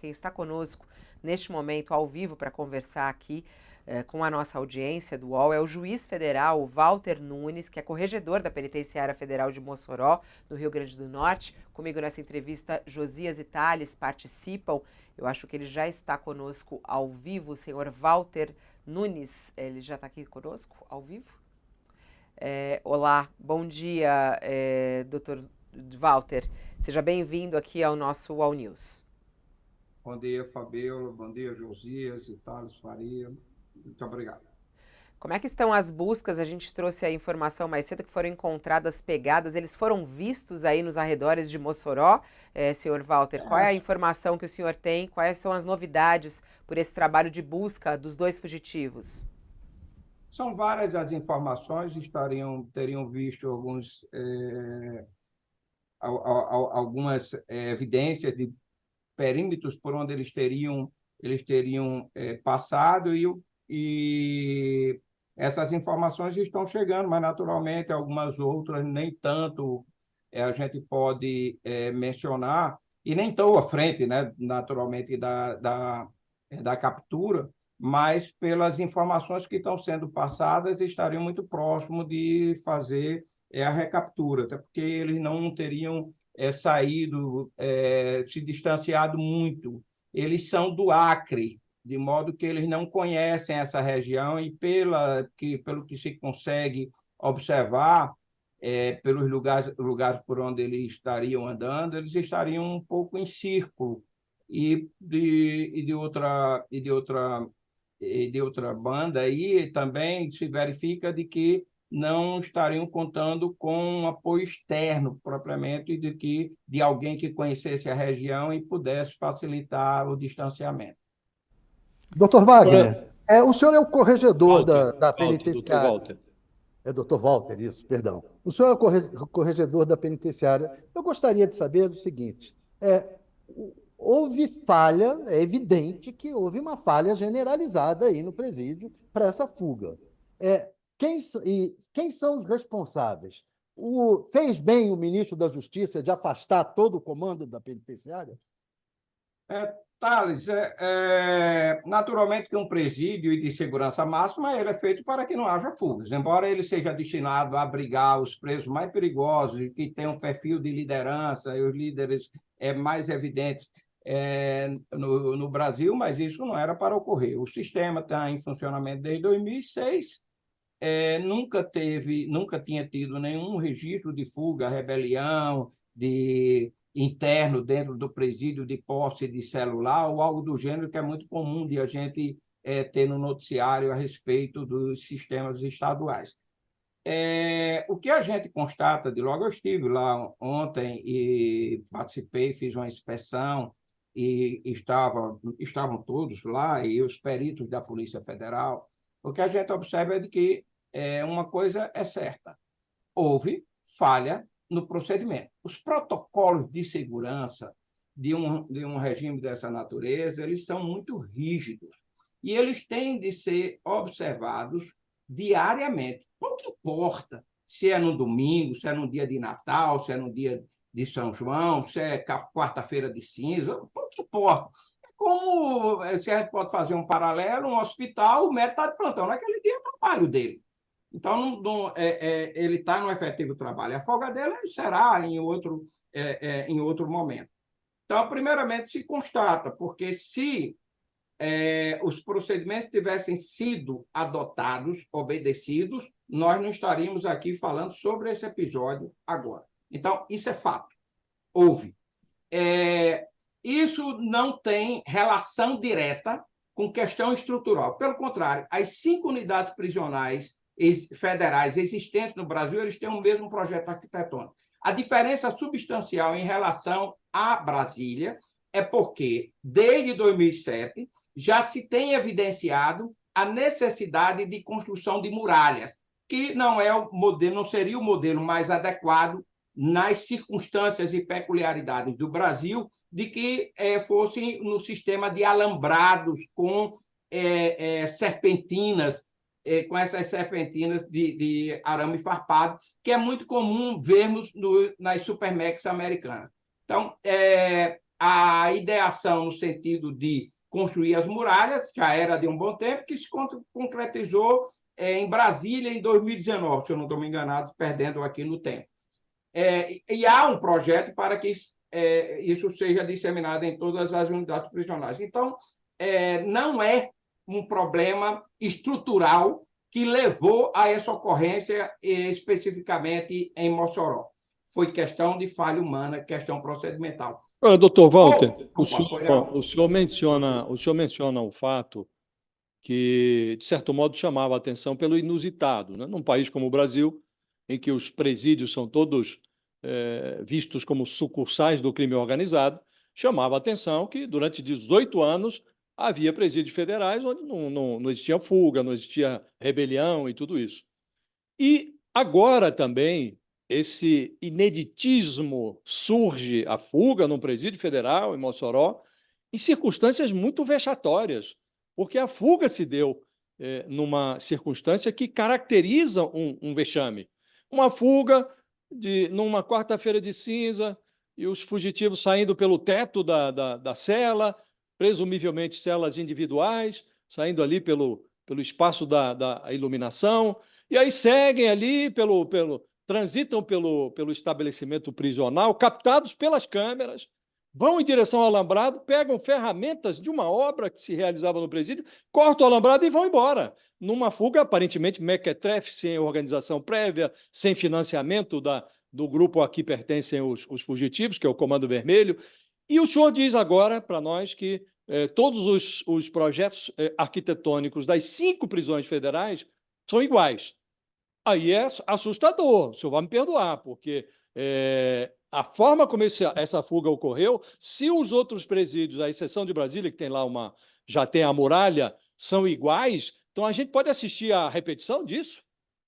Quem está conosco neste momento ao vivo para conversar aqui com a nossa audiência do UOL é o juiz federal Walter Nunes, que é corregedor da Penitenciária Federal de Mossoró, no Rio Grande do Norte. Comigo nessa entrevista, Josias e Thales participam. Eu acho que ele já está conosco ao vivo, o senhor Walter Nunes. Ele já está aqui conosco ao vivo? Olá, bom dia, doutor Walter. Seja bem-vindo aqui ao nosso UOL News. Bom dia, Fabiola. Bom dia, Josias e Thales Faria. Muito obrigado. Como é que estão as buscas? A gente trouxe a informação mais cedo que foram encontradas pegadas. Eles foram vistos aí nos arredores de Mossoró, senhor Walter. Qual é a informação que o senhor tem? Quais são as novidades por esse trabalho de busca dos dois fugitivos? São várias as informações, teriam visto algumas evidências de perímetros por onde eles teriam passado e essas informações estão chegando, mas naturalmente algumas outras nem tanto a gente pode mencionar e nem estão à frente, né, naturalmente da captura, mas pelas informações que estão sendo passadas estariam muito próximo de fazer a recaptura, até porque eles não teriam saído, se distanciado muito. Eles são do Acre, de modo que eles não conhecem essa região e pelo que se consegue observar, pelos lugares por onde eles estariam andando, eles estariam um pouco em círculo e de outra banda aí também se verifica de que não estariam contando com um apoio externo propriamente de alguém que conhecesse a região e pudesse facilitar o distanciamento. Doutor Wagner, o senhor é o corregedor da Walter, doutor penitenciária. Walter. É doutor Walter, isso, perdão. O senhor é o corregedor da penitenciária. Eu gostaria de saber o seguinte: houve falha, é evidente que houve uma falha generalizada aí no presídio para essa fuga. Quem são os responsáveis? Fez bem o ministro da Justiça de afastar todo o comando da penitenciária? Thales, naturalmente que um presídio de segurança máxima ele é feito para que não haja fugas. Embora ele seja destinado a abrigar os presos mais perigosos e que tenham um perfil de liderança e os líderes mais evidentes no Brasil, mas isso não era para ocorrer. O sistema está em funcionamento desde 2006, nunca tinha tido nenhum registro de fuga, rebelião, interno dentro do presídio de posse de celular ou algo do gênero, que é muito comum de a gente ter no noticiário a respeito dos sistemas estaduais. O que a gente constata de logo, eu estive lá ontem e participei, fiz uma inspeção e estavam todos lá e os peritos da Polícia Federal. O que a gente observa é de que uma coisa é certa: houve falha no procedimento. Os protocolos de segurança de um regime dessa natureza, eles são muito rígidos e eles têm de ser observados diariamente. Pouco importa se é no domingo, se é no dia de Natal, se é no dia de São João, se é quarta-feira de cinza, pouco importa. Como se a gente pode fazer um paralelo, um hospital, o médico está de plantão, naquele dia é o trabalho dele. Então, ele está no efetivo trabalho. A folga dele será em outro momento. Então, primeiramente, se constata, porque se os procedimentos tivessem sido adotados, obedecidos, nós não estaríamos aqui falando sobre esse episódio agora. Então, isso é fato. Houve. Isso não tem relação direta com questão estrutural. Pelo contrário, as 5 unidades prisionais federais existentes no Brasil, eles têm o mesmo projeto arquitetônico. A diferença substancial em relação a Brasília é porque, desde 2007, já se tem evidenciado a necessidade de construção de muralhas, que não seria o modelo mais adequado nas circunstâncias e peculiaridades do Brasil, de que fosse no sistema de alambrados com serpentinas, com essas serpentinas de arame farpado, que é muito comum vermos nas Supermax americanas. Então, a ideação no sentido de construir as muralhas já era de um bom tempo, que se concretizou em Brasília em 2019, se eu não estou me enganado, perdendo aqui no tempo. E há um projeto para que isso seja disseminado em todas as unidades prisionais. Então, não é um problema estrutural que levou a essa ocorrência especificamente em Mossoró. Foi questão de falha humana, questão procedimental. Olha, doutor Walter, Opa, o senhor menciona o fato que, de certo modo, chamava a atenção pelo inusitado, né? Num país como o Brasil, em que os presídios são todos vistos como sucursais do crime organizado, chamava a atenção que, durante 18 anos, havia presídios federais onde não existia fuga, não existia rebelião e tudo isso. E agora também esse ineditismo surge, a fuga num presídio federal em Mossoró, em circunstâncias muito vexatórias, porque a fuga se deu numa circunstância que caracteriza um vexame. Uma fuga numa quarta-feira de cinza, e os fugitivos saindo pelo teto da cela, presumivelmente celas individuais, saindo ali pelo espaço da iluminação, e aí seguem ali, transitam pelo estabelecimento prisional, captados pelas câmeras, vão em direção ao alambrado, pegam ferramentas de uma obra que se realizava no presídio, cortam o alambrado e vão embora, numa fuga aparentemente mequetrefe, sem organização prévia, sem financiamento do grupo a que pertencem os fugitivos, que é o Comando Vermelho. E o senhor diz agora para nós que todos os projetos arquitetônicos das 5 prisões federais são iguais. Aí é assustador, o senhor vai me perdoar, porque a forma como essa fuga ocorreu, se os outros presídios, à exceção de Brasília, que tem lá já tem a muralha, são iguais, então a gente pode assistir à repetição disso?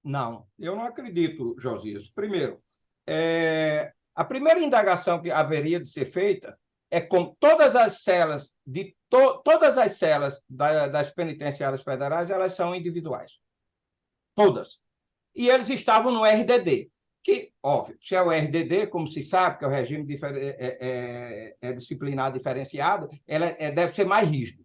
Não, eu não acredito, Josias. Primeiro, a primeira indagação que haveria de ser feita é com todas as celas todas as celas das penitenciárias federais, elas são individuais. Todas. E eles estavam no RDD, que, óbvio, se é o RDD, como se sabe, que é o regime disciplinar diferenciado, deve ser mais rígido.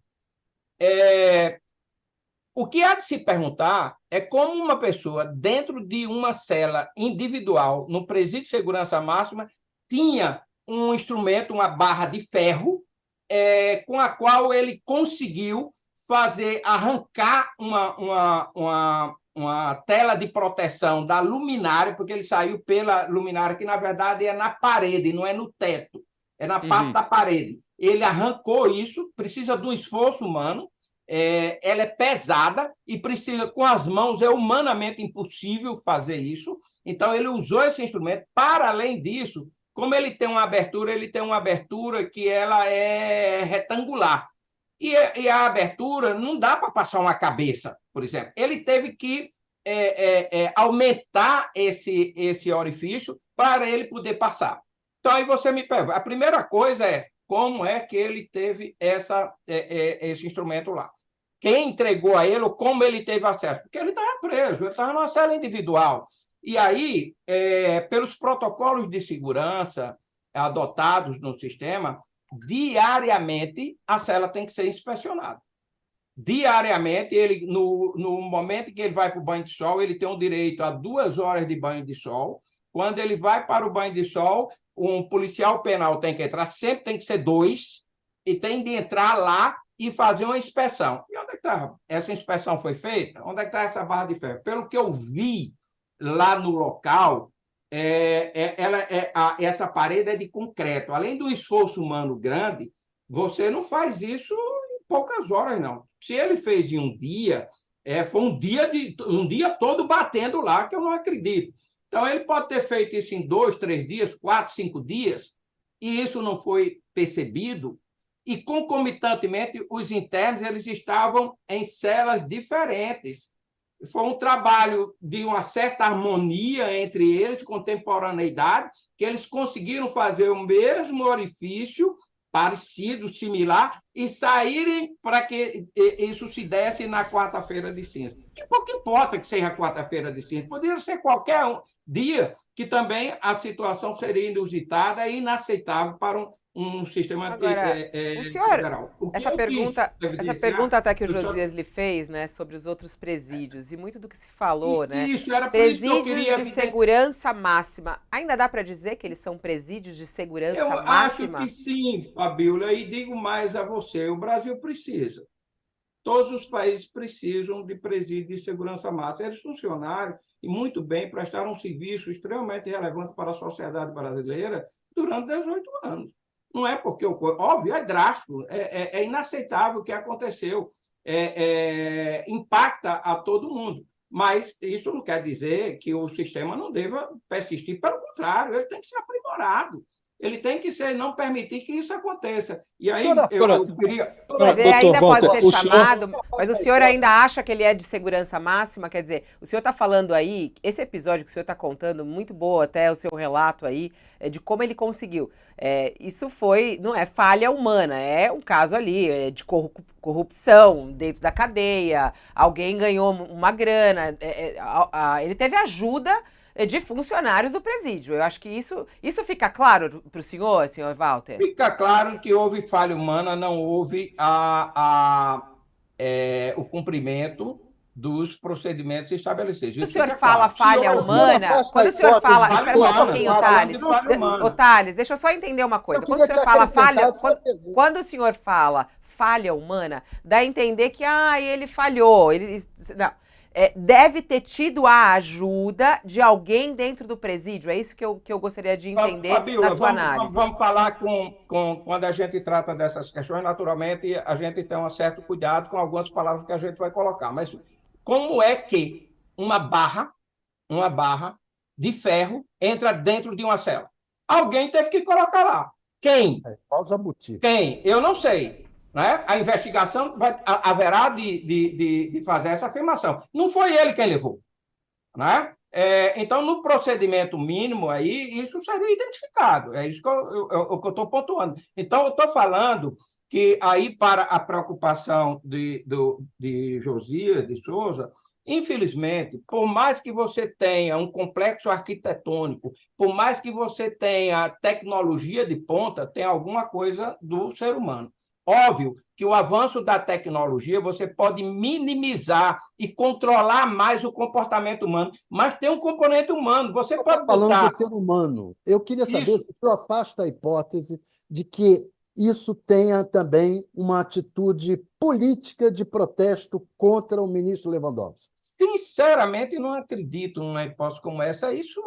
O que há de se perguntar é como uma pessoa, dentro de uma cela individual, no presídio de segurança máxima, tinha um instrumento, uma barra de ferro, com a qual ele conseguiu arrancar uma tela de proteção da luminária, porque ele saiu pela luminária, que na verdade é na parede, não é no teto, é na parte da parede. Ele arrancou isso, precisa de um esforço humano, ela é pesada e precisa, com as mãos, é humanamente impossível fazer isso. Então, ele usou esse instrumento. Para além disso, como ele tem uma abertura que ela é retangular. E a abertura não dá para passar uma cabeça, por exemplo. Ele teve que aumentar esse orifício para ele poder passar. Então, aí você me pergunta, a primeira coisa é como é que ele teve esse instrumento lá? Quem entregou a ele ou como ele teve acesso? Porque ele estava preso, ele estava numa cela individual. E aí, pelos protocolos de segurança adotados no sistema, diariamente a cela tem que ser inspecionada. Diariamente, no momento que ele vai para o banho de sol, ele tem o direito a 2 horas de banho de sol. Quando ele vai para o banho de sol, um policial penal tem que entrar, sempre tem que ser 2, e tem de entrar lá e fazer uma inspeção. E onde é que está? Essa inspeção foi feita? Onde é que está essa barra de ferro? Pelo que eu vi lá no local, essa parede é de concreto. Além do esforço humano grande, você não faz isso em poucas horas, não. Se ele fez em um dia, foi um dia todo batendo lá, que eu não acredito. Então, ele pode ter feito isso em 2, 3 dias, 4, 5 dias, e isso não foi percebido, e, concomitantemente, os internos eles estavam em celas diferentes. Foi um trabalho de uma certa harmonia entre eles, contemporaneidade, que eles conseguiram fazer o mesmo orifício, parecido, similar, e saírem para que isso se desse na quarta-feira de cinza. Que pouco importa que seja quarta-feira de cinza, poderia ser qualquer dia, que também a situação seria inusitada e inaceitável para um sistema Agora, o senhor, federal. O que eu quis essa evidenciar, pergunta até que o eu só- Josias lhe fez, né, sobre os outros presídios, e muito do que se falou, né? isso era por isso que eu Presídios queria de evidenciar. segurança máxima. Ainda dá para dizer que eles são presídios de segurança Eu acho que máxima? sim, Fabíola, e digo mais a você: o Brasil precisa. Todos os países precisam de presídio de segurança máxima. Eles funcionaram e muito bem, prestaram um serviço extremamente relevante para a sociedade brasileira durante 18 anos. Não é porque, óbvio, é drástico, é inaceitável o que aconteceu, impacta a todo mundo. Mas isso não quer dizer que o sistema não deva persistir, pelo contrário, ele tem que ser aprimorado. Ele tem que ser, não permitir que isso aconteça. E aí eu queria. Mas ele doutor ainda pode Walter, ser o senhor... chamado, mas o senhor ainda acha que ele é de segurança máxima? Quer dizer, o senhor está falando aí, esse episódio que o senhor está contando, muito boa até o seu relato aí, de como ele conseguiu. Isso foi, não é falha humana, é um caso ali de corrupção dentro da cadeia, alguém ganhou uma grana, ele teve ajuda de funcionários do presídio. Eu acho que isso fica claro para o senhor Walter? Fica claro que houve falha humana, não houve o cumprimento dos procedimentos estabelecidos. Quando o Isso senhor fica fala claro. falha humana, quando o senhor fala, falha espera só um humana, pouquinho, estou falando Thales. de falha humana. Ô, Thales, deixa eu só entender uma coisa. Eu Quando o queria senhor te fala acrescentar falha, sua pergunta. quando o senhor fala falha humana, dá a entender que ele falhou, não. Deve ter tido a ajuda de alguém dentro do presídio. É isso que eu gostaria de entender Fabíola, na sua análise. vamos falar quando a gente trata dessas questões, naturalmente, a gente tem um certo cuidado com algumas palavras que a gente vai colocar. Mas como é que uma barra de ferro entra dentro de uma cela? Alguém teve que colocar lá. Quem? Qual Jabuti? Quem? Eu não sei. Né? A investigação haverá de fazer essa afirmação. Não foi ele quem levou. Né? Então, no procedimento mínimo, aí, isso seria identificado. É isso que eu estou pontuando. Então, eu estou falando que aí, para a preocupação de Josias de Souza, infelizmente, por mais que você tenha um complexo arquitetônico, por mais que você tenha tecnologia de ponta, tem alguma coisa do ser humano. Óbvio que o avanço da tecnologia você pode minimizar e controlar mais o comportamento humano, mas tem um componente humano. Você pode falando botar... do ser humano. Eu queria saber Isso. se o senhor afasta a hipótese de que isso tenha também uma atitude política de protesto contra o ministro Lewandowski. Sinceramente, não acredito numa hipótese como essa. Isso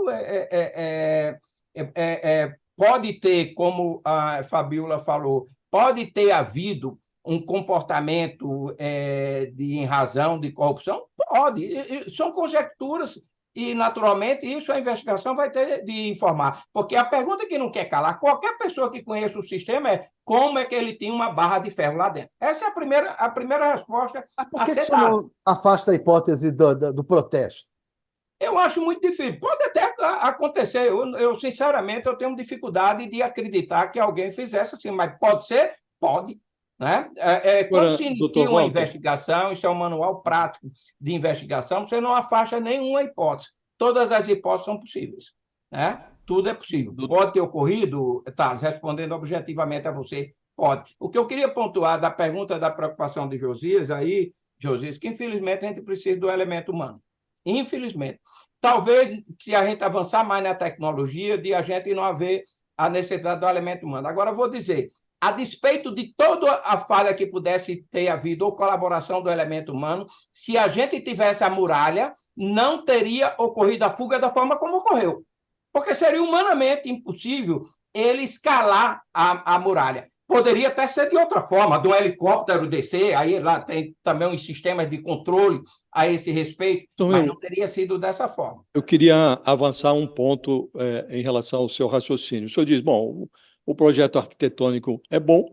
pode ter, como a Fabíola falou, pode ter havido um comportamento em razão de corrupção? Pode. São conjecturas e, naturalmente, isso a investigação vai ter de informar. Porque a pergunta que não quer calar, qualquer pessoa que conheça o sistema é como é que ele tinha uma barra de ferro lá dentro. Essa é a primeira resposta Por que a ser o senhor dada. não afasta a hipótese do protesto? Eu acho muito difícil. Pode até acontecer. Sinceramente, eu tenho dificuldade de acreditar que alguém fizesse assim, mas pode ser? Pode. Né? Quando se inicia uma investigação, isso é um manual prático de investigação, você não afasta nenhuma hipótese. Todas as hipóteses são possíveis. Né? Tudo é possível. Pode ter ocorrido, Thales, respondendo objetivamente a você, pode. O que eu queria pontuar da pergunta da preocupação de Josias, que infelizmente a gente precisa do elemento humano. Infelizmente. Talvez, se a gente avançar mais na tecnologia, de a gente não haver a necessidade do elemento humano. Agora, vou dizer, a despeito de toda a falha que pudesse ter havido ou colaboração do elemento humano, se a gente tivesse a muralha, não teria ocorrido a fuga da forma como ocorreu. Porque seria humanamente impossível ele escalar a muralha. Poderia até ser de outra forma, de um helicóptero descer, aí lá tem também uns sistemas de controle a esse respeito, mas não teria sido dessa forma. Eu queria avançar um ponto em relação ao seu raciocínio. O senhor diz, bom, o projeto arquitetônico é bom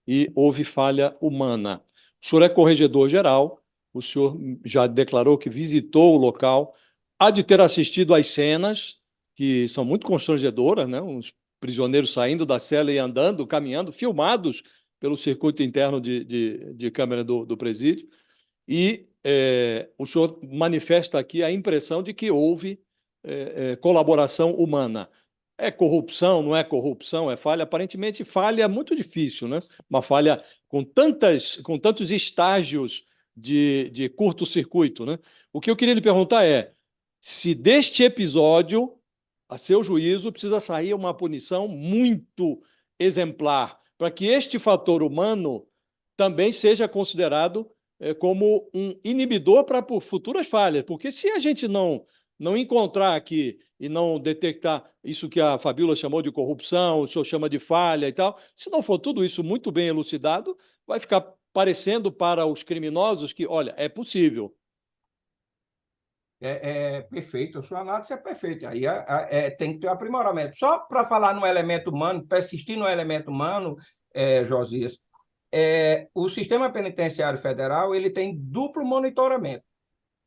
e houve falha humana. O senhor é corregedor geral, o senhor já declarou que visitou o local, há de ter assistido às cenas, que são muito constrangedoras, né? Uns prisioneiros saindo da cela e andando, caminhando, filmados pelo circuito interno de câmera do presídio, e o senhor manifesta aqui a impressão de que houve colaboração humana. É corrupção, não é corrupção, é falha? Aparentemente, falha é muito difícil, né? Uma falha com tantos estágios de curto-circuito, né? O que eu queria lhe perguntar é se deste episódio, a seu juízo, precisa sair uma punição muito exemplar, para que este fator humano também seja considerado como um inibidor para futuras falhas. Porque se a gente não encontrar aqui e não detectar isso que a Fabíola chamou de corrupção, o senhor chama de falha e tal, se não for tudo isso muito bem elucidado, vai ficar parecendo para os criminosos que, olha, é possível. Perfeito, a sua análise é perfeita. Aí tem que ter um aprimoramento. Só para falar no elemento humano, persistir no elemento humano, Josias, o sistema penitenciário federal ele tem duplo monitoramento.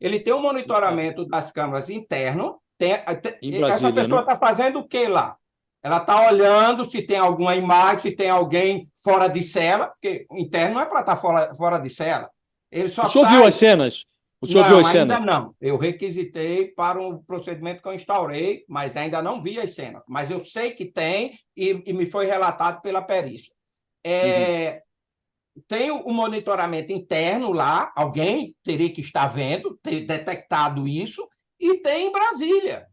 Ele tem um monitoramento das câmaras interno. Em Brasília, essa pessoa está fazendo o que lá? Ela está olhando se tem alguma imagem, se tem alguém fora de cela, porque o interno não é para estar fora de cela. Ele só O senhor viu as cenas? O senhor viu as cenas? Ainda não. Eu requisitei para um procedimento que eu instaurei, mas ainda não vi as cenas. Mas eu sei que tem e me foi relatado pela perícia. Tem o monitoramento interno lá, alguém teria que estar vendo, ter detectado isso, e tem em Brasília.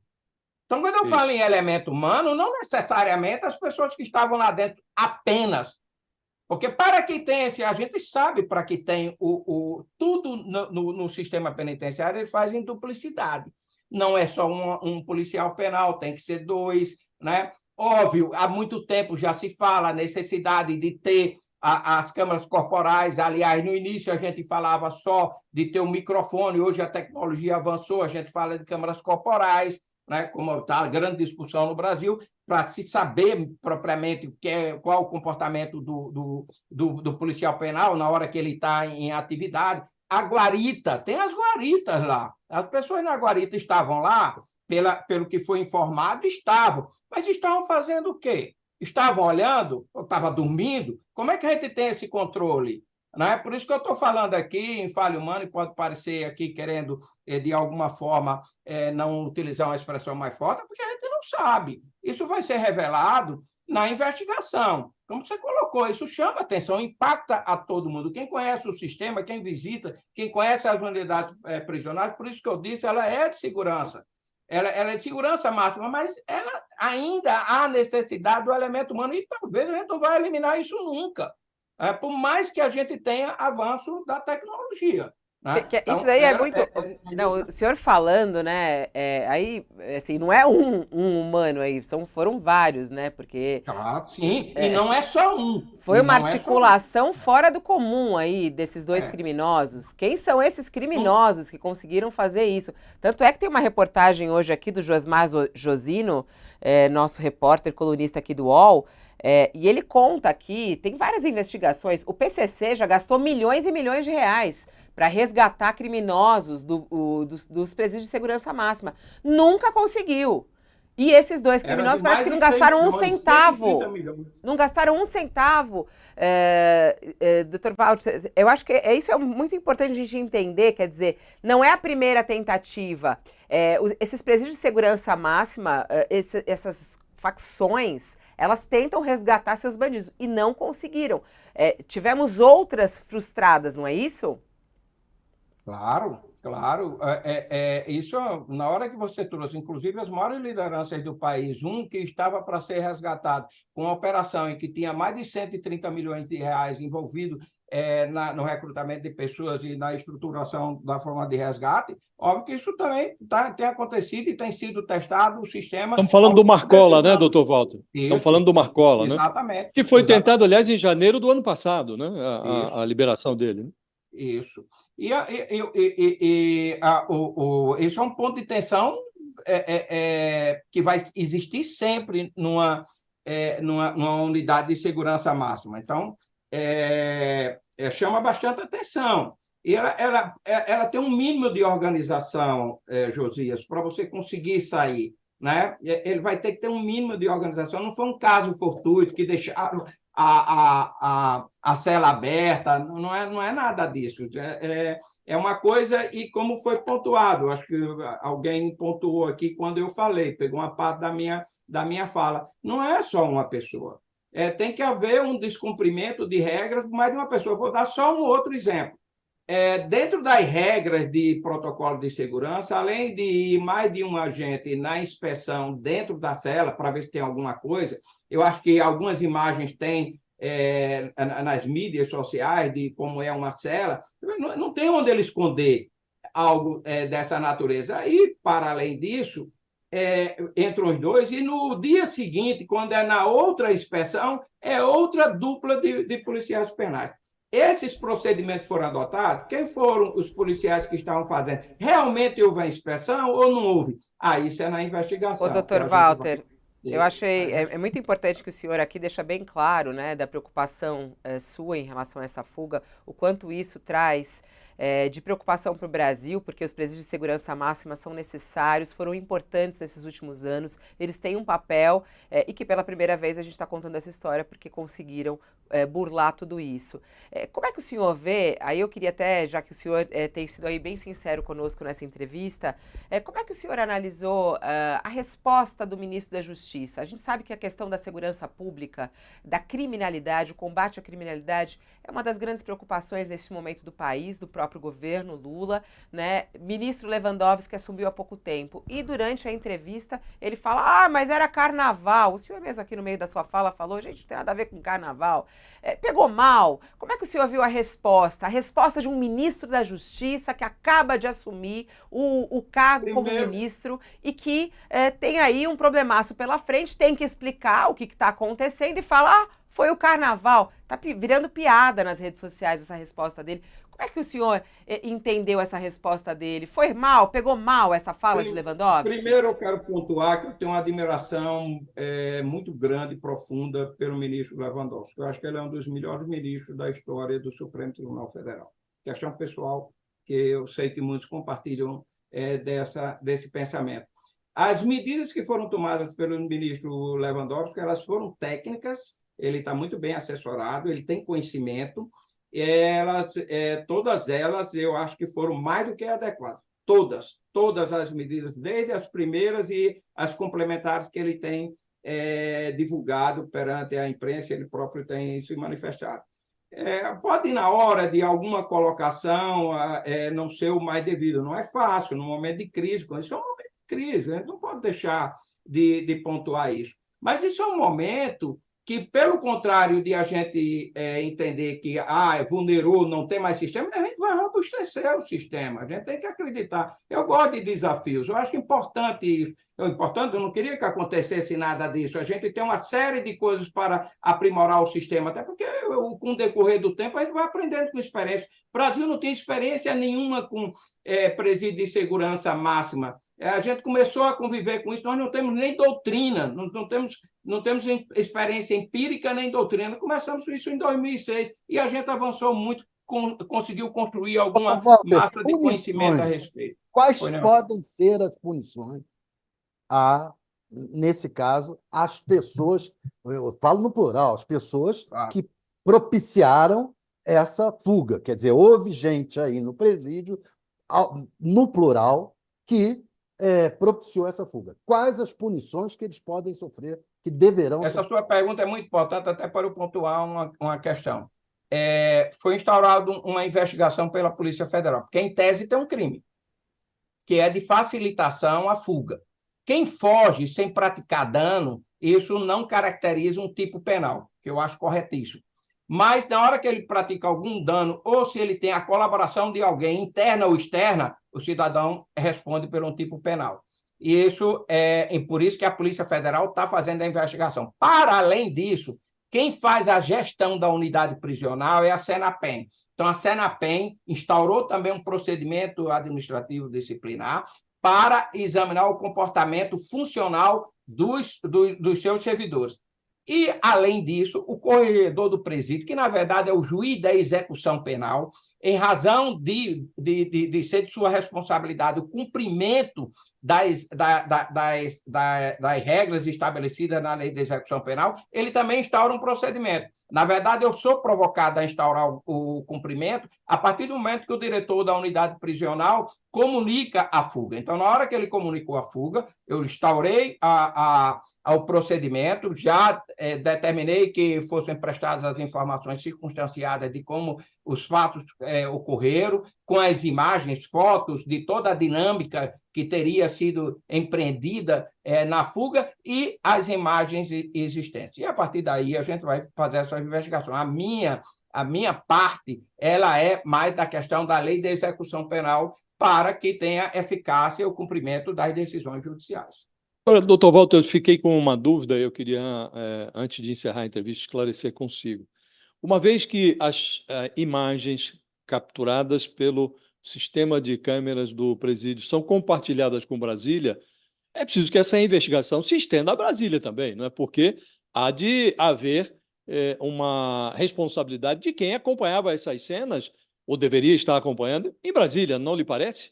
Então, quando eu falo em elemento humano, não necessariamente as pessoas que estavam lá dentro apenas. Porque para que tem a gente sabe para que tem tudo no sistema penitenciário, ele faz em duplicidade. Não é só um policial penal, tem que ser 2, né? Óbvio, há muito tempo já se fala a necessidade de ter as câmaras corporais. Aliás, no início a gente falava só de ter um microfone, hoje a tecnologia avançou, a gente fala de câmaras corporais, né? Como está a grande discussão no Brasil, para se saber propriamente qual o comportamento do policial penal na hora que ele está em atividade. A guarita, tem as guaritas lá. As pessoas na guarita estavam lá, pelo que foi informado, mas estavam fazendo o quê? Estavam olhando? Ou estavam dormindo? Como é que a gente tem esse controle? Né? Por isso que eu estou falando aqui em falha humana, e pode parecer aqui querendo, de alguma forma, não utilizar uma expressão mais forte, porque a gente não sabe. Isso vai ser revelado na investigação. Como você colocou, isso chama atenção, impacta a todo mundo. Quem conhece o sistema, quem visita, quem conhece as unidades prisionais, por isso que eu disse, ela é de segurança. Ela é de segurança máxima, mas ela ainda há necessidade do elemento humano, e talvez a gente não vai eliminar isso nunca, por mais que a gente tenha avanço da tecnologia. Né? Então, isso daí é muito... Não, o senhor falando, né, aí, assim, não é um humano aí, foram vários, né, porque... Sim, e não é só um. Foi uma articulação fora do comum aí, desses dois criminosos. Quem são esses criminosos que conseguiram fazer isso? Tanto é que tem uma reportagem hoje aqui do Josmar Josino, nosso repórter, colunista aqui do UOL, e ele conta aqui, tem várias investigações, o PCC já gastou milhões e milhões de reais para resgatar criminosos dos presídios de segurança máxima. Nunca conseguiu. E esses dois criminosos parece que não gastaram um centavo. Não gastaram um centavo. Dr. Walter, eu acho que isso é muito importante a gente entender, quer dizer, não é a primeira tentativa. Esses presídios de segurança máxima, essas facções, elas tentam resgatar seus bandidos e não conseguiram. Tivemos outras frustradas, não é isso? Claro. Isso, na hora que você trouxe, inclusive as maiores lideranças do país, que estava para ser resgatado com uma operação em que tinha mais de 130 milhões de reais envolvido no recrutamento de pessoas e na estruturação da forma de resgate, óbvio que isso também tem acontecido e tem sido testado o sistema... Estamos falando do Marcola, né, doutor Walter? Estamos falando do Marcola, né? Exatamente. Que foi tentado, aliás, em janeiro do ano passado, né? A liberação dele, né? Isso. Isso é um ponto de tensão que vai existir sempre numa unidade de segurança máxima. Então, chama bastante atenção. E ela tem um mínimo de organização, Josias, para você conseguir sair. Né? Ele vai ter que ter um mínimo de organização. Não foi um caso fortuito que deixaram a cela aberta, não é nada disso. É uma coisa, e como foi pontuado, acho que alguém pontuou aqui quando eu falei, pegou uma parte da minha fala. Não é só uma pessoa. Tem que haver um descumprimento de regras por mais de uma pessoa. Vou dar só um outro exemplo. Dentro das regras de protocolo de segurança, além de ir mais de um agente na inspeção dentro da cela para ver se tem alguma coisa, eu acho que algumas imagens têm nas mídias sociais de como é uma cela, não tem onde ele esconder algo dessa natureza. E, para além disso, entram os dois, e no dia seguinte, quando é na outra inspeção, é outra dupla de policiais penais. Esses procedimentos foram adotados? Quem foram os policiais que estavam fazendo? Realmente houve a inspeção ou não houve? Isso é na investigação. Ô, doutor Walter, eu achei muito importante que o senhor aqui deixa bem claro, né, da preocupação sua em relação a essa fuga, o quanto isso traz de preocupação para o Brasil, porque os presídios de segurança máxima são necessários, foram importantes nesses últimos anos, eles têm um papel e que pela primeira vez a gente está contando essa história porque conseguiram burlar tudo isso. Como é que o senhor vê, aí eu queria até, já que o senhor tem sido aí bem sincero conosco nessa entrevista, como é que o senhor analisou a resposta do ministro da Justiça? A gente sabe que a questão da segurança pública, da criminalidade, o combate à criminalidade é uma das grandes preocupações nesse momento do país, do próprio governo Lula, né? Ministro Lewandowski assumiu há pouco tempo e durante a entrevista ele fala, mas era carnaval. O senhor mesmo aqui no meio da sua fala falou, gente, não tem nada a ver com carnaval. Pegou mal. Como é que o senhor viu a resposta? A resposta de um ministro da Justiça que acaba de assumir o cargo como ministro e que tem aí um problemaço pela frente, tem que explicar o que está acontecendo e fala, foi o carnaval. Tá virando piada nas redes sociais essa resposta dele. Como é que o senhor entendeu essa resposta dele? Foi mal? Pegou mal essa fala de Lewandowski? Primeiro, eu quero pontuar que eu tenho uma admiração muito grande e profunda pelo ministro Lewandowski. Eu acho que ele é um dos melhores ministros da história do Supremo Tribunal Federal. Questão pessoal, que eu sei que muitos compartilham desse pensamento. As medidas que foram tomadas pelo ministro Lewandowski, elas foram técnicas, ele está muito bem assessorado, ele tem conhecimento, todas elas eu acho que foram mais do que adequadas. Todas as medidas, desde as primeiras e as complementares que ele tem divulgado perante a imprensa, ele próprio tem se manifestado. Pode, na hora de alguma colocação, não ser o mais devido. Não é fácil, no momento de crise, quando isso é um momento de crise, a gente não pode deixar de pontuar isso. Mas isso é um momento que, pelo contrário de a gente entender que vulnerou, não tem mais sistema, a gente vai robustecer o sistema, a gente tem que acreditar. Eu gosto de desafios, eu acho importante isso. Eu não queria que acontecesse nada disso, a gente tem uma série de coisas para aprimorar o sistema, até porque com o decorrer do tempo a gente vai aprendendo com experiência. O Brasil não tem experiência nenhuma com presídio de segurança máxima. A gente começou a conviver com isso, nós não temos nem doutrina, não temos experiência empírica nem doutrina. Começamos isso em 2006 e a gente avançou muito, conseguiu construir alguma massa de conhecimento a respeito. Quais podem ser as punições nesse caso, as pessoas, eu falo no plural, as pessoas que propiciaram essa fuga? Quer dizer, houve gente aí no presídio, no plural, que propiciou essa fuga. Quais as punições que eles podem sofrer, que deverão Essa sua pergunta é muito importante, até para eu pontuar uma questão. Foi instaurada uma investigação pela Polícia Federal, porque em tese tem um crime, que é de facilitação à fuga. Quem foge sem praticar dano, isso não caracteriza um tipo penal, que eu acho corretíssimo. Mas, na hora que ele pratica algum dano, ou se ele tem a colaboração de alguém, interna ou externa, o cidadão responde por um tipo penal. E isso por isso que a Polícia Federal está fazendo a investigação. Para além disso, quem faz a gestão da unidade prisional é a Senapen. Então, a Senapen instaurou também um procedimento administrativo disciplinar para examinar o comportamento funcional dos seus servidores. E, além disso, o corregedor do presídio, que, na verdade, é o juiz da execução penal, em razão de ser de sua responsabilidade o cumprimento das regras estabelecidas na lei de execução penal, ele também instaura um procedimento. Na verdade, eu sou provocado a instaurar o cumprimento a partir do momento que o diretor da unidade prisional comunica a fuga. Então, na hora que ele comunicou a fuga, eu instaurei ao procedimento, já determinei que fossem prestadas as informações circunstanciadas de como os fatos ocorreram, com as imagens, fotos de toda a dinâmica que teria sido empreendida na fuga e as imagens existentes. E, a partir daí, a gente vai fazer essa investigação. A minha parte, ela é mais da questão da lei de execução penal para que tenha eficácia o cumprimento das decisões judiciais. Agora, doutor Walter, eu fiquei com uma dúvida, eu queria, antes de encerrar a entrevista, esclarecer consigo. Uma vez que as imagens capturadas pelo sistema de câmeras do presídio são compartilhadas com Brasília, é preciso que essa investigação se estenda a Brasília também, não é? Porque há de haver uma responsabilidade de quem acompanhava essas cenas, ou deveria estar acompanhando, em Brasília, não lhe parece?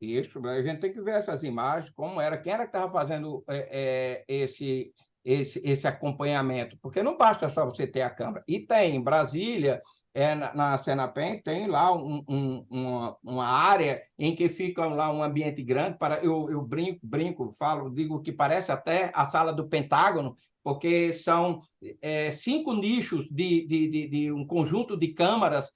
Isso, a gente tem que ver essas imagens, como era, quem era que estava fazendo esse acompanhamento, porque não basta só você ter a câmera. E tem, em Brasília, na Senapen, tem lá uma área em que fica lá um ambiente grande, eu brinco, digo que parece até a sala do Pentágono, porque são 5 nichos de um conjunto de câmaras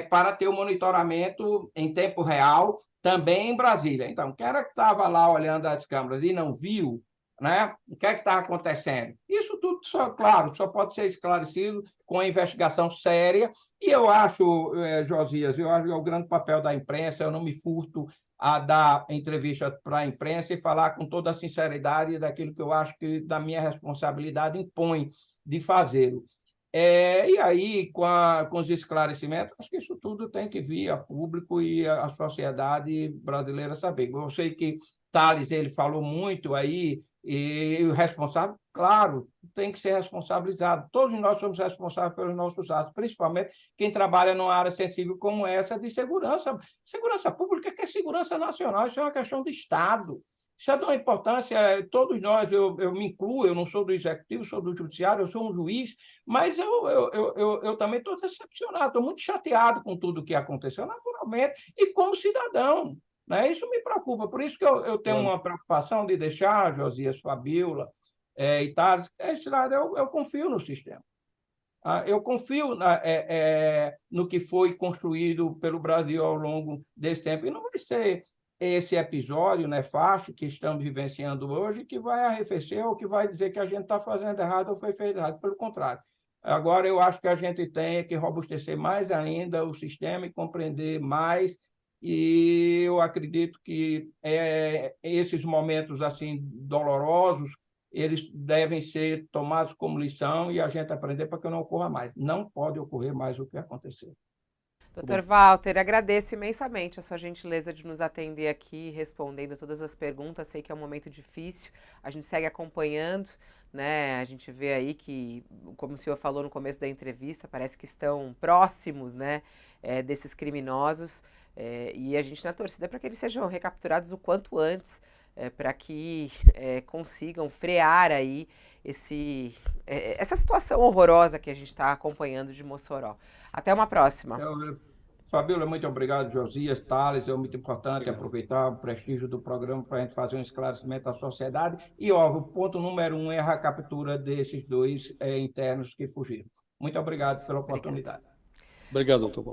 para ter o monitoramento em tempo real, também em Brasília. Então, quem era que estava lá olhando as câmeras e não viu, né? O que é que estava acontecendo? Isso tudo, claro, só pode ser esclarecido com a investigação séria. E eu acho, Josias, eu acho que é o grande papel da imprensa. Eu não me furto a dar entrevista para a imprensa e falar com toda a sinceridade daquilo que eu acho que da minha responsabilidade impõe de fazê-lo. E aí, com os esclarecimentos, acho que isso tudo tem que vir a público e a sociedade brasileira saber. Eu sei que Tales, ele falou muito aí, e o responsável, claro, tem que ser responsabilizado. Todos nós somos responsáveis pelos nossos atos, principalmente quem trabalha numa área sensível como essa de segurança. Segurança pública, que é segurança nacional, isso é uma questão de Estado. Isso é de uma importância, todos nós, eu me incluo, eu não sou do executivo, sou do judiciário, eu sou um juiz, mas eu também estou decepcionado, estou muito chateado com tudo o que aconteceu, naturalmente, e como cidadão, né? Isso me preocupa, por isso que eu tenho uma preocupação de deixar, Josias, Fabíola e Thales, esse lado eu confio no sistema. Eu confio no que foi construído pelo Brasil ao longo desse tempo, e não vai ser esse episódio nefasto que estamos vivenciando hoje que vai arrefecer ou que vai dizer que a gente está fazendo errado ou foi feito errado. Pelo contrário. Agora, eu acho que a gente tem que robustecer mais ainda o sistema e compreender mais, e eu acredito que esses momentos assim dolorosos, eles devem ser tomados como lição e a gente aprender para que não ocorra mais. Não pode ocorrer mais o que aconteceu. Doutor Walter, agradeço imensamente a sua gentileza de nos atender aqui, respondendo todas as perguntas. Sei que é um momento difícil, a gente segue acompanhando, né? A gente vê aí que, como o senhor falou no começo da entrevista, parece que estão próximos, né, desses criminosos, e a gente na torcida para que eles sejam recapturados o quanto antes, para que consigam frear aí essa situação horrorosa que a gente está acompanhando de Mossoró. Até uma próxima. Fabíola, muito obrigado, Josias, Thales. É muito importante aproveitar o prestígio do programa para a gente fazer um esclarecimento à sociedade. E, óbvio, o ponto número 1 é a recaptura desses 2 internos que fugiram. Muito obrigado pela oportunidade. Obrigado, doutor.